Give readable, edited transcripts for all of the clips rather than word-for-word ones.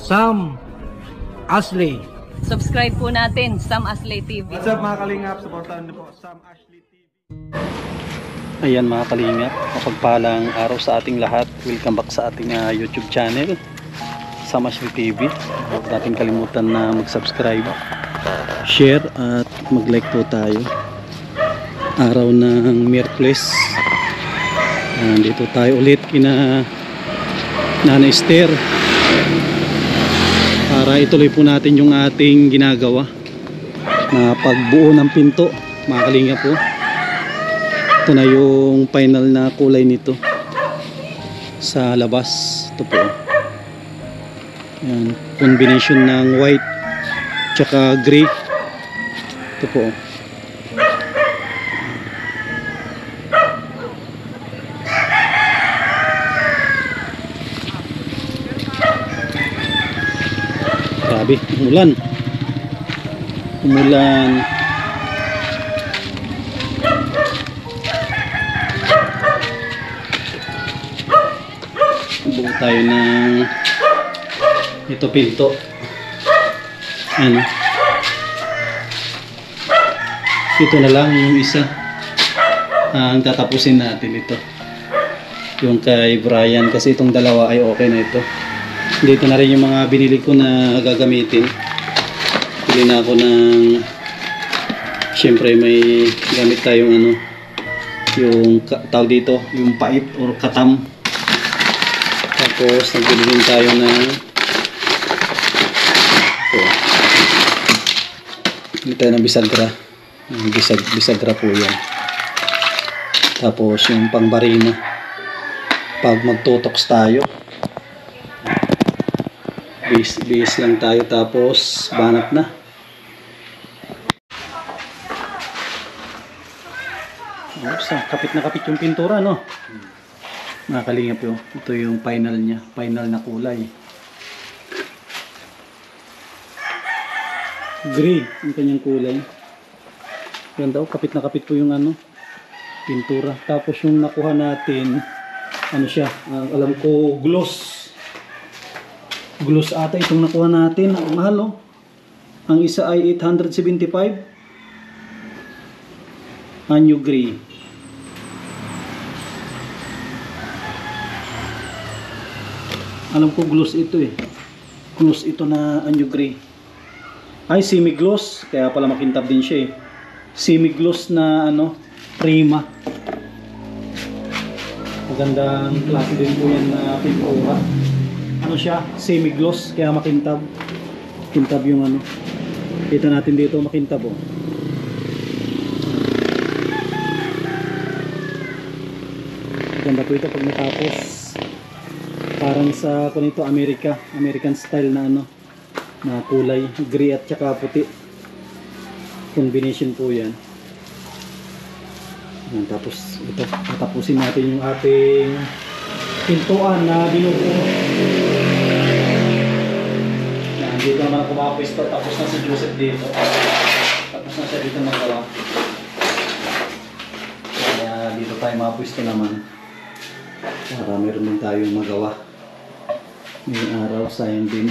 Sam Ashley. Subscribe po natin, Sam Ashley TV. What's up mga kalingap? Supportahan niyo po Sam Ashley TV. Ayan mga kalingap, mapagpalang araw sa ating lahat. Welcome back sa ating YouTube channel, Sam Ashley TV. Huwag natin kalimutan na mag-subscribe, share at mag-like po tayo. Araw ng Miyerkules. Dito tayo ulit kina Nanay Esther para ituloy po natin yung ating ginagawa na pagbuo ng pinto mga kalingap po. Ito na yung final na kulay nito sa labas. Ito po. Yan, combination ng white tsaka gray. Ito po. Grabe, umulan. Buo tayo ng ito pinto. Ano? Ito na lang yung isa. Ang tatapusin natin ito. Yung kay Brian kasi itong dalawa ay okay na ito. Dito na rin yung mga binili ko na gagamitin. Pili na ako ng syempre may gamit tayong ano yung tawag dito yung pait or katam. Tapos nagbili din tayo ng bili tayo ng bisagra. Bisagra po yan. Tapos yung pangbarina pag magtutoks tayo, bihis lang tayo tapos banat na. Kapit na kapit yung pintura, no? Nakakalingap yun. Ito yung final nya, final na kulay. Gray ang kanyang kulay. Yan daw, kapit na kapit po yung ano, pintura. Tapos yung nakuha natin, ano siya, alam ko gloss. Gloss ata itong nakuha natin. Ang mahal, oh. Ang isa ay 875. Anyo gray. Alam ko gloss ito eh. Gloss ito na anyo gray. Ay, semi-gloss. Kaya pala makintab din siya eh. Semi-gloss na ano, Prima. Magandang klase din po yan na pintura. Ano siya, semi-gloss, kaya makintab. Kintab yung ano. Kita natin dito, makintab oh. Ganda po ito pag natapos. Parang sa kunito American style na ano, na kulay, gray at saka puti. Combination po yan. Tapos ito, tatapusin natin yung ating pintuan na binubuo. Dito naman ako makapwesto. Tapos na si Joseph dito. Tapos na siya dito magawa. Kaya dito tayo makapwesto naman. Para meron din tayong magawa. Ngayong araw, sayang din.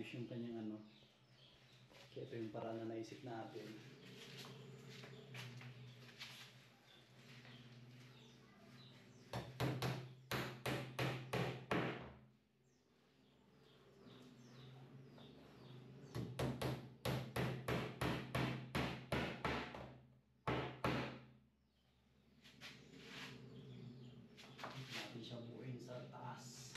maayos yung kanyang ano. Kaya ito yung paraan na naisip natin. Natin siya buuin sa taas.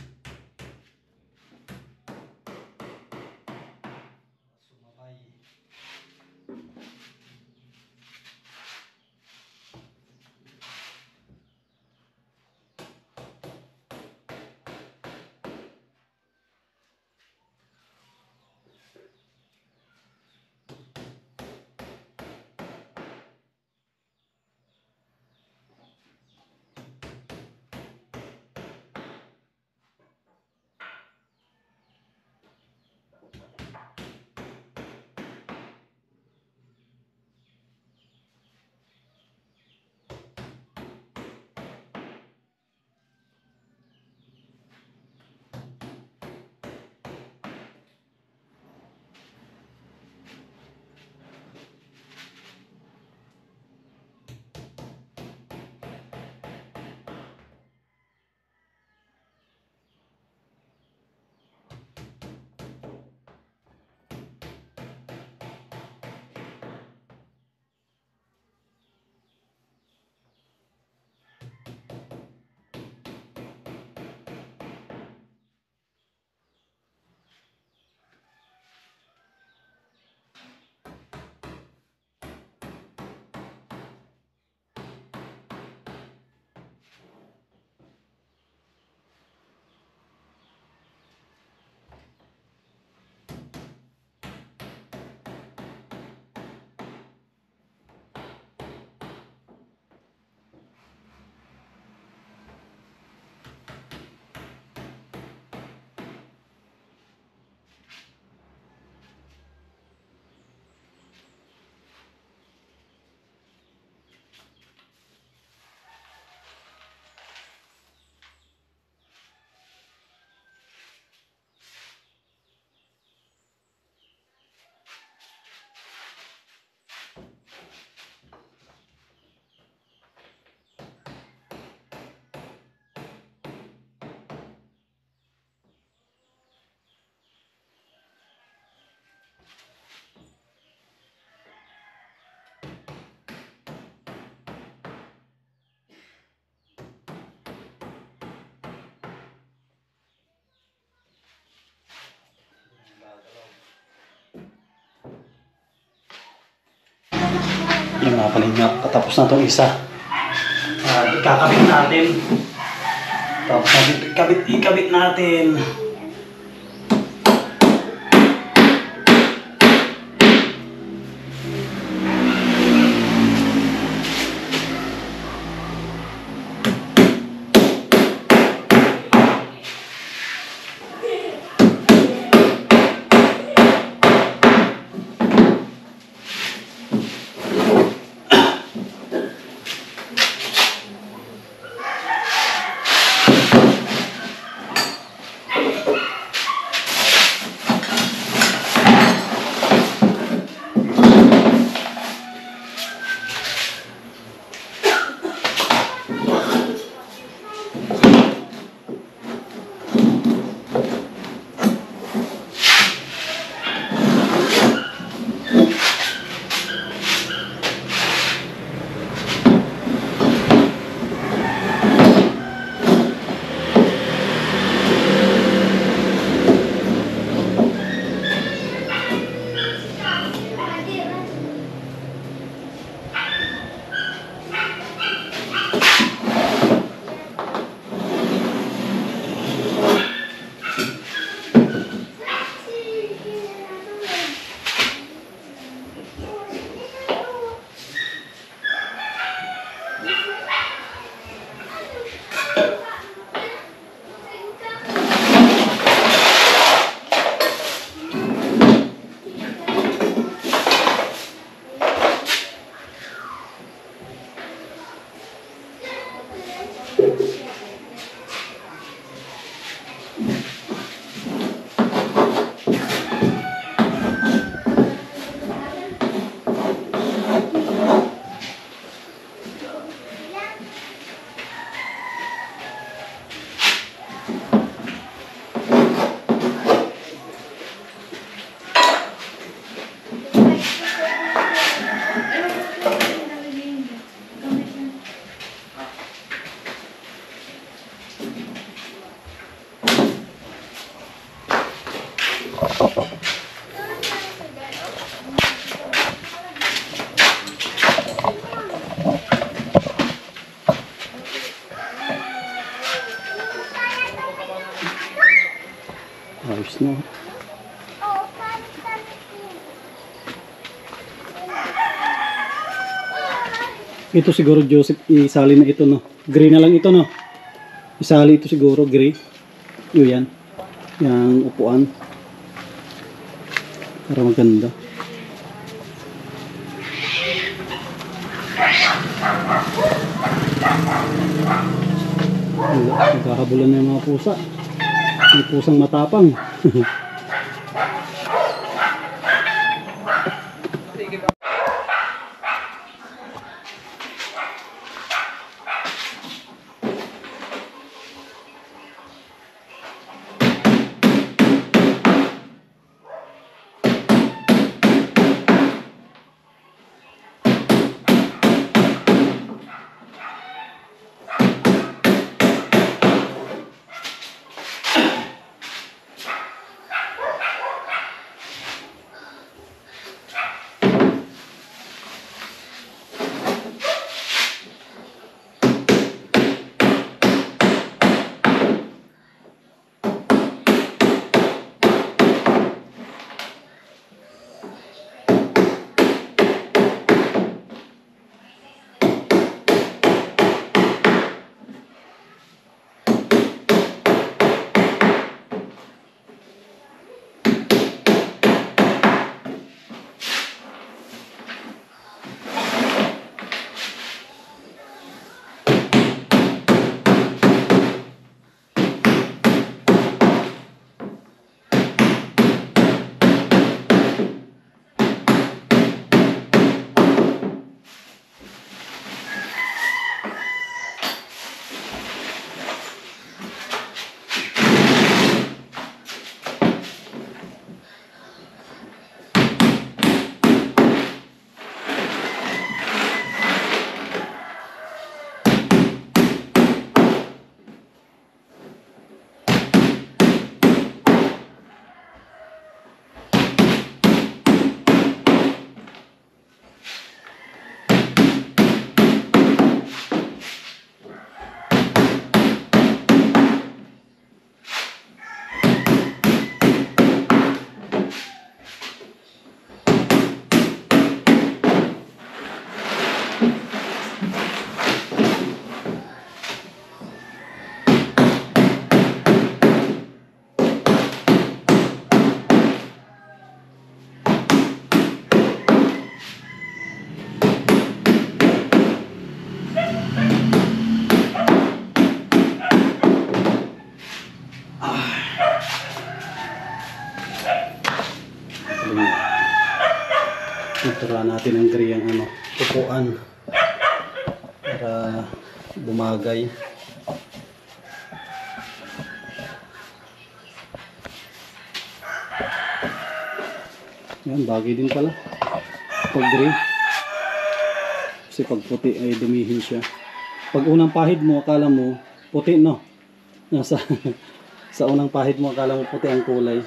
Sumabay. Yung mga kalingap, katapos na itong isa. Ikakabit natin. Tapos natin, ikabit natin. Ayos na. Ito siguro Joseph, isali na ito no. Gray na lang ito no. Isali ito siguro gray. Yun yan. Yang upuan. Para maganda. Nagkahabulan na yung mga pusa. May pusang matapang. Tuturuan natin ng gray ang upuan para bumagay. Yan, bagay din pala pag gray. Kasi pag puti ay dumihin siya. Pag unang pahid mo, akala mo puti, no? Nasa sa unang pahid mo, akala mo puti ang kulay.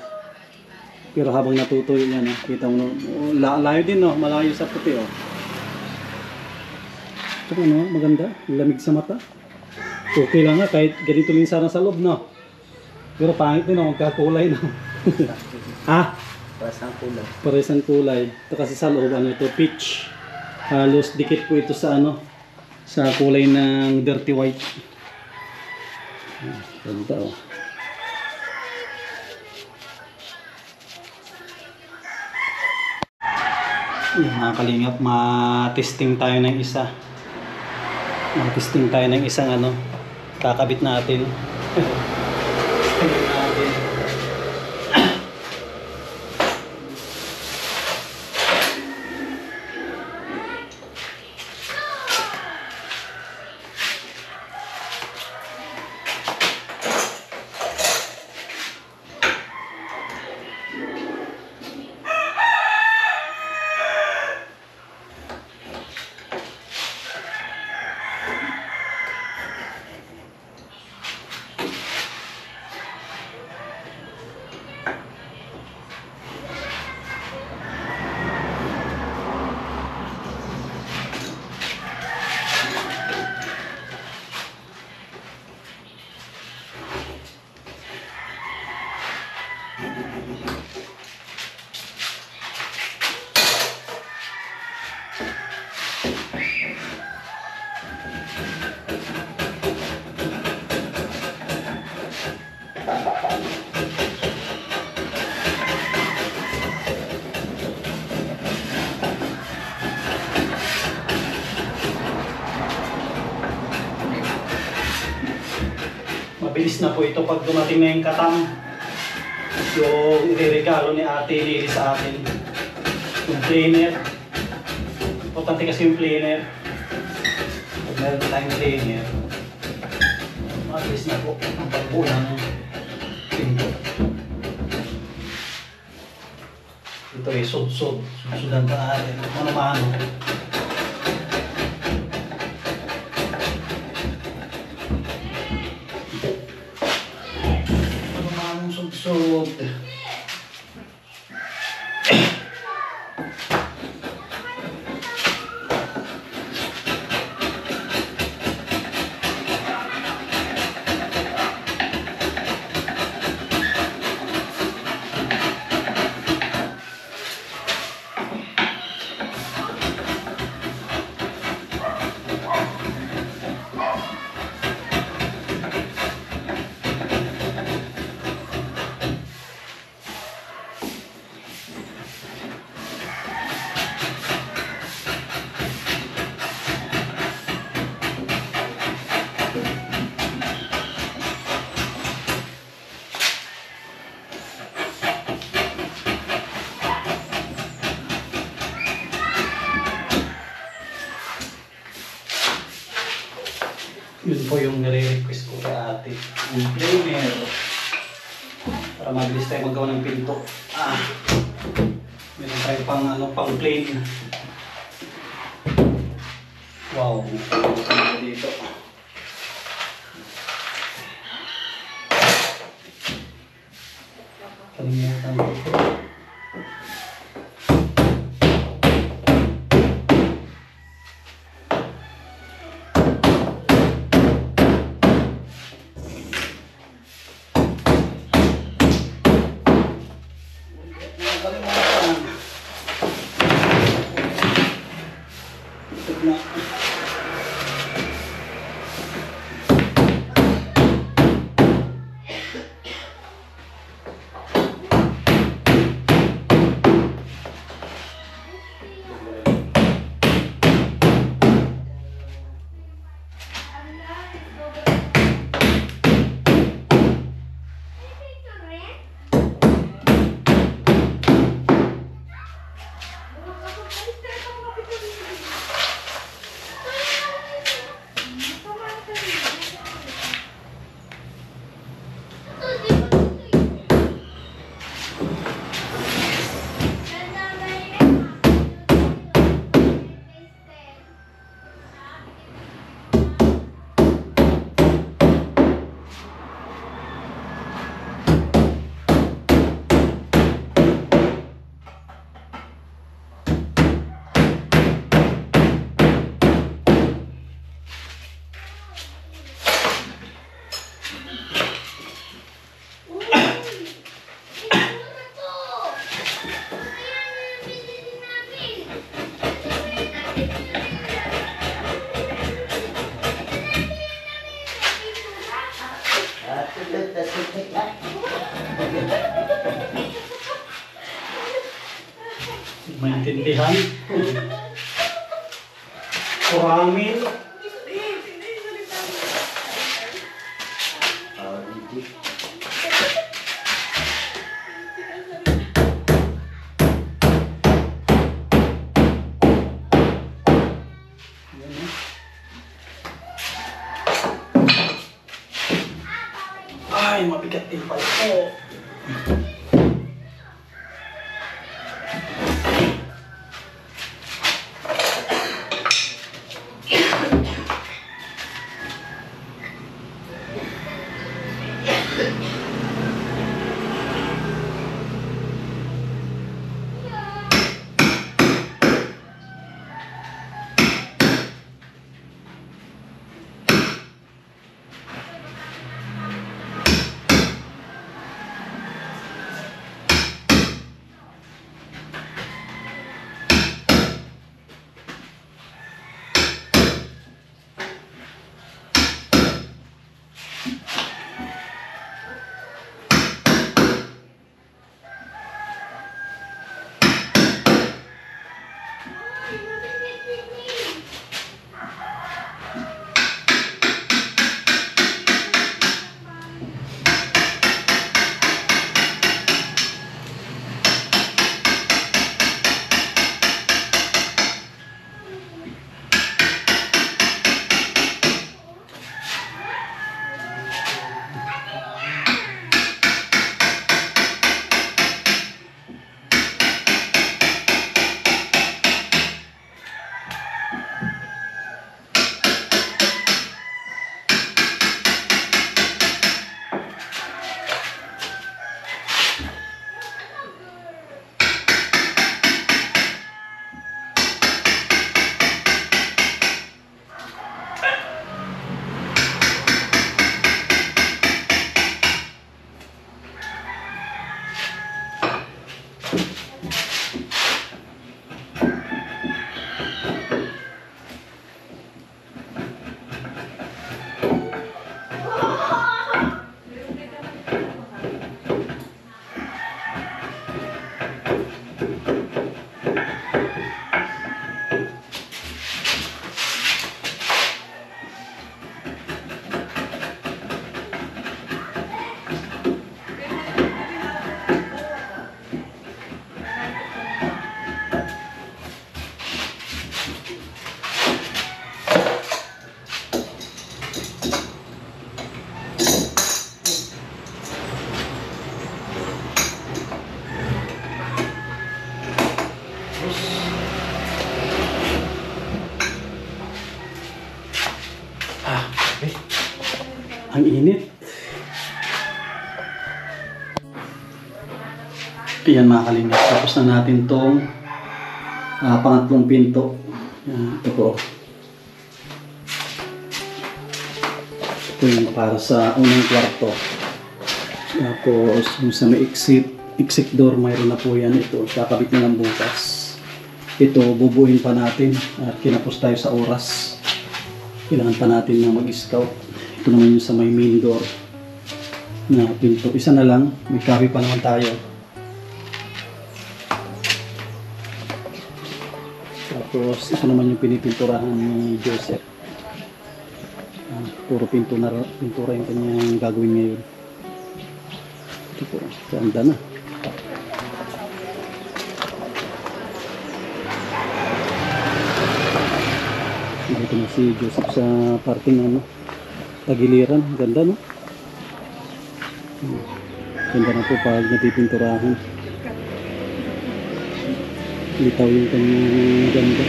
Pero habang natutuyo yan, kita mo, layo din, no? Malayo sa puti, oh. Ito, no? Maganda. Lamig sa mata. Okay lang nga, kahit ganito lang sana sa loob, no? Pero pangit din, no? Magkakulay, no? Ha? Parang kulay. Pares ang kulay. Ito kasi sa loob, ano ito, peach. Halos dikit po ito sa, sa kulay ng dirty white. Ganda, oh. Mga kalingap, ma-testing tayo ng isa. Ma-testing tayo ng isang kakabit natin. Testing natin. Mabilis na po ito pag dumating na yung katang. Yung ireregalo ni Ate Lily sa atin. Yung planer. Importante kasi yung planer. Pag meron tayong planer, mabilis na po ang pagbuo ng pinto. Ito ay sud-sud. Sud-sudan pa natin. Mano-mano. Mano-manong sud-sud. Yun po yung nire-request ko kay ate. Yung planer. Para mabilis tayo magawa ng pinto. Meron tayo pang plain. Wow. Dito. Kalimutan ko po. Maintindihan? Kurangin? Ay, mabigat din pala ito. Ang init. Ayan mga kalingap. Tapos na natin tong pangatlong pinto. Yan, ito po. Ito yung para sa unang kwarto. Tapos yung sa may exit door, mayroon na po yan. Ito, kakabit na lang bukas. Ito, bubuin pa natin. At kinapos tayo sa oras. Kailangan pa natin na mag-scout. Ito naman yung sa may main door na pinto. Isa na lang. May copy pa naman tayo. Tapos ito naman yung pinipinturahan ni Joseph. Puro pintura yung kanyang gagawin ngayon. Ito po, ganda na. Dito na si Joseph sa parting tagiliran. Ganda, no? Ganda na po pag natipinturahan. Litaw yung kanyang ganda.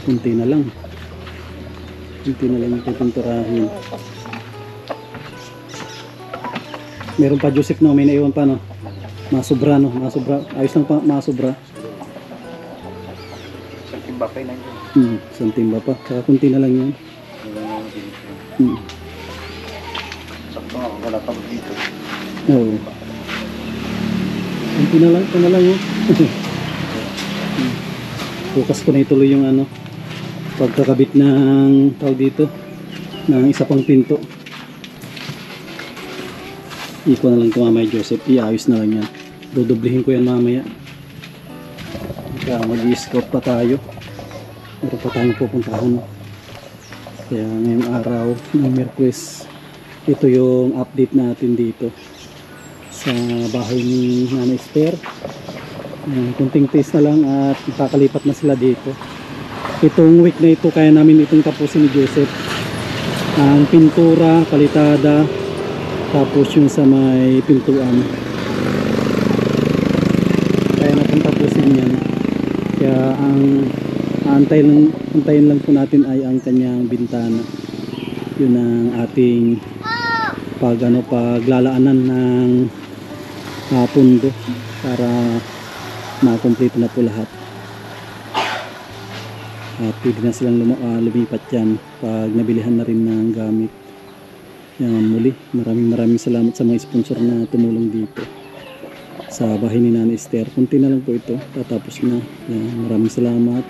Kunti na lang yung pipinturahin. Meron pa Joseph, no? May naiwan pa, no? Masobra, no? Masobra. Ayos lang pa, masobra. Isang timba pa yun. Isang timba pa. Saka kunti na lang yan. Sakto nga, wala pa dito. Oo. Kunti na lang, ito na lang, oh. Bukas ko na ituloy yung pagkakabit ng tawag dito ng isa pang pinto. Iko na lang ito mamaya, Joseph. Iayos na lang yan. Dudublihin ko yan mamaya. Kaya mag-i-scout pa tayo. Meron pa tayong pupuntahan, no? Kaya ngayong araw ng Miyerkules, ito yung update natin dito sa bahay ni Nanay Esther. Kunting taste na lang at kakalipat na sila dito. Itong week na ito kaya namin itong tapusin ni Joseph. Ang pintura, palitada, tapos yung sa may pintuan. Kaya natin tapusin yan. Kaya ang antayin lang po natin ay ang kanyang bintana. Yun ang ating paglalaanan ng pundo para makumpleto na po lahat. At pwede na silang lumipat dyan pag nabilihan na rin ng gamit. Yan, muli maraming salamat sa mga sponsor na tumulong dito sa bahay ni Nanay Esther. Kunti na lang po ito, tatapos na. Yan, maraming salamat.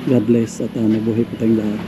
God bless at mabuhay po tayong lahat.